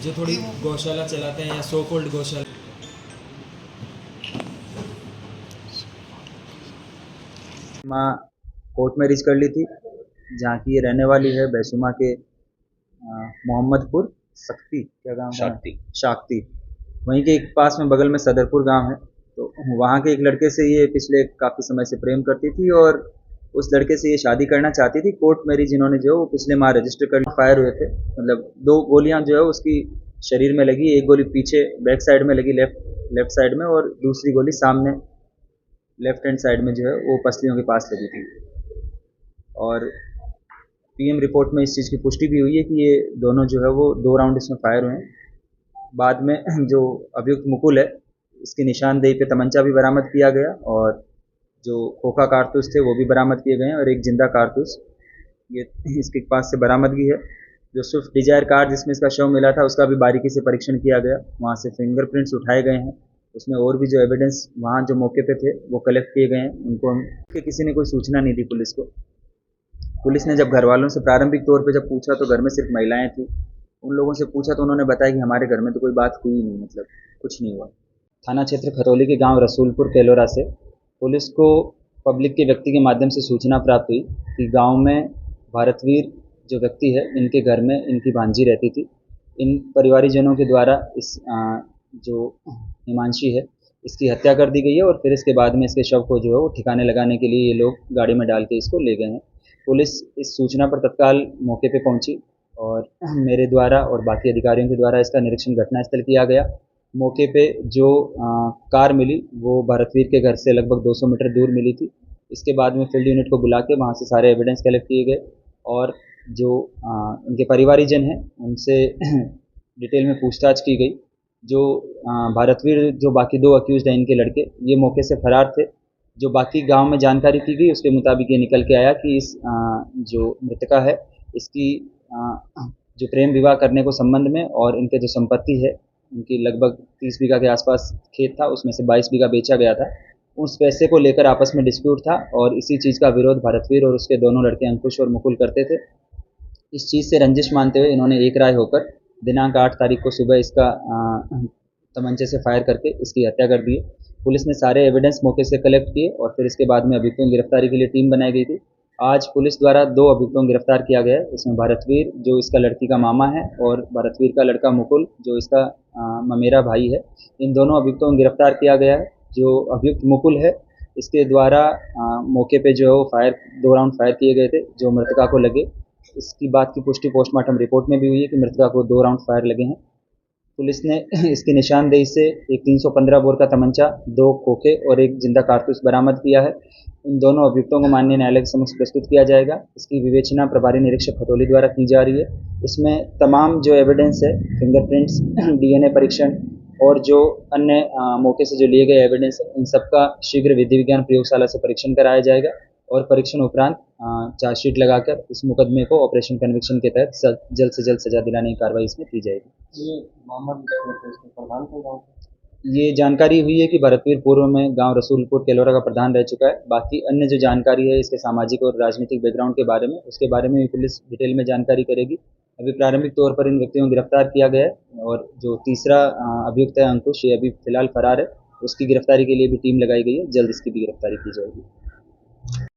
जो थोड़ी गौशाला चलाते हैं या सो कॉल्ड गौशाला। माँ कोर्ट मैरिज कर ली थी, जहाँ की ये रहने वाली है बैसुमा के मोहम्मदपुर शक्ति, क्या गाँव है? शाक्ति। वहीं के एक पास में बगल में सदरपुर गांव है। तो वहाँ के एक लड़के से ये पिछले काफ़ी समय से प्रेम करती थी और उस लड़के से ये शादी करना चाहती थी। कोर्ट मैरिज इन्होंने जो है वो पिछले माह रजिस्टर कर फायर हुए थे, मतलब 2 गोलियां जो है उसकी शरीर में लगी। एक गोली पीछे बैक साइड में लगी, लेफ्ट साइड में, और दूसरी गोली सामने लेफ्ट हैंड साइड में जो है वो पसलियों के पास लगी थी। और पीएम रिपोर्ट में इस चीज़ की पुष्टि भी हुई है कि ये दोनों जो है वो 2 राउंड इसमें फायर हुए हैं। बाद में जो अभियुक्त मुकुल है, इसकी निशानदेही पे तमंचा भी बरामद किया गया और जो खोखा कारतूस थे वो भी बरामद किए गए हैं और एक जिंदा कारतूस ये इसके पास से बरामदगी है। जो स्विफ्ट डिजायर कार जिसमें इसका शव मिला था उसका भी बारीकी से परीक्षण किया गया, वहाँ से फिंगरप्रिंट्स उठाए गए हैं। उसमें और भी जो एविडेंस वहाँ जो मौके पे थे वो कलेक्ट किए गए हैं। उनको किसी ने कोई सूचना नहीं दी पुलिस को। पुलिस ने जब घर वालों से प्रारंभिक तौर पे जब पूछा तो घर में सिर्फ महिलाएं थी। उन लोगों से पूछा तो उन्होंने बताया कि हमारे घर में तो कोई बात हुई नहीं, मतलब कुछ नहीं हुआ। थाना क्षेत्र खतौली के गांव रसूलपुर केलोरा से पुलिस को पब्लिक के व्यक्ति के माध्यम से सूचना प्राप्त हुई कि गांव में भारतवीर जो व्यक्ति है इनके घर में इनकी भांजी रहती थी। इन परिवारीजनों के द्वारा इस जो हिमांशी है इसकी हत्या कर दी गई है और फिर इसके बाद में इसके शव को जो है वो ठिकाने लगाने के लिए ये लोग गाड़ी में डाल के इसको ले गए हैं। पुलिस इस सूचना पर तत्काल मौके पे पहुंची और मेरे द्वारा और बाकी अधिकारियों के द्वारा इसका निरीक्षण घटनास्थल किया गया। मौके पे जो कार मिली वो भारतवीर के घर से लगभग 200 मीटर दूर मिली थी। इसके बाद में फील्ड यूनिट को बुला के वहाँ से सारे एविडेंस कलेक्ट किए गए और जो उनके परिवारीजन हैं उनसे डिटेल में पूछताछ की गई। जो भारतवीर जो बाकी 2 अक्यूज़्ड हैं इनके लड़के, ये मौके से फरार थे। जो बाकी गांव में जानकारी की गई उसके मुताबिक ये निकल के आया कि इस जो मृतका है इसकी जो प्रेम विवाह करने को संबंध में और इनके जो संपत्ति है उनकी लगभग 30 बीघा के आसपास खेत था, उसमें से 22 बीघा बेचा गया था। उस पैसे को लेकर आपस में डिस्प्यूट था और इसी चीज़ का विरोध भारतवीर और उसके दोनों लड़के अंकुश और मुकुल करते थे। इस चीज़ से रंजिश मानते हुए इन्होंने एक राय होकर दिनांक 8 तारीख को सुबह इसका तमंचे से फायर करके इसकी हत्या कर दी है। पुलिस ने सारे एविडेंस मौके से कलेक्ट किए और फिर इसके बाद में अभियुक्तों की गिरफ्तारी के लिए टीम बनाई गई थी। आज पुलिस द्वारा 2 अभियुक्तों को गिरफ्तार किया गया है। इसमें भारतवीर जो इसका लड़की का मामा है और भारतवीर का लड़का मुकुल जो इसका ममेरा भाई है। इन दोनों अभियुक्तों को गिरफ्तार किया गया है। जो अभियुक्त मुकुल है इसके द्वारा मौके पे जो है वो 2 राउंड फायर किए गए थे जो मृतका को लगे। इसकी बात की पुष्टि पोस्टमार्टम रिपोर्ट में भी हुई है कि मृतका को 2 राउंड फायर लगे हैं। पुलिस ने इसकी निशानदेही से एक 315 बोर का तमंचा, 2 खोखे और एक जिंदा कारतूस बरामद किया है। इन दोनों अभियुक्तों को माननीय न्यायालय के समक्ष प्रस्तुत किया जाएगा। इसकी विवेचना प्रभारी निरीक्षक खतौली द्वारा की जा रही है। इसमें तमाम जो एविडेंस है, फिंगरप्रिंट्स, डीएनए परीक्षण और जो अन्य मौके से जो लिए गए एविडेंस है, इन सबका शीघ्र विधि विज्ञान प्रयोगशाला से परीक्षण कराया जाएगा और परीक्षण उपरांत चार्जशीट लगाकर इस मुकदमे को ऑपरेशन कन्विक्शन के तहत जल्द से जल्द सजा दिलाने की कार्रवाई इसमें की जाएगी। ये जानकारी हुई है कि भारतवीर पूर्व में गांव रसूलपुर केलोरा का प्रधान रह चुका है। बाकी अन्य जो जानकारी है इसके सामाजिक और राजनीतिक बैकग्राउंड के बारे में, उसके बारे में भी पुलिस डिटेल में जानकारी करेगी। अभी प्रारंभिक तौर पर इन व्यक्तियों को गिरफ्तार किया गया है और जो तीसरा अभियुक्त है अंकुश, ये अभी फिलहाल फरार है। उसकी गिरफ्तारी के लिए भी टीम लगाई गई है। जल्द इसकी भी गिरफ्तारी की जाएगी।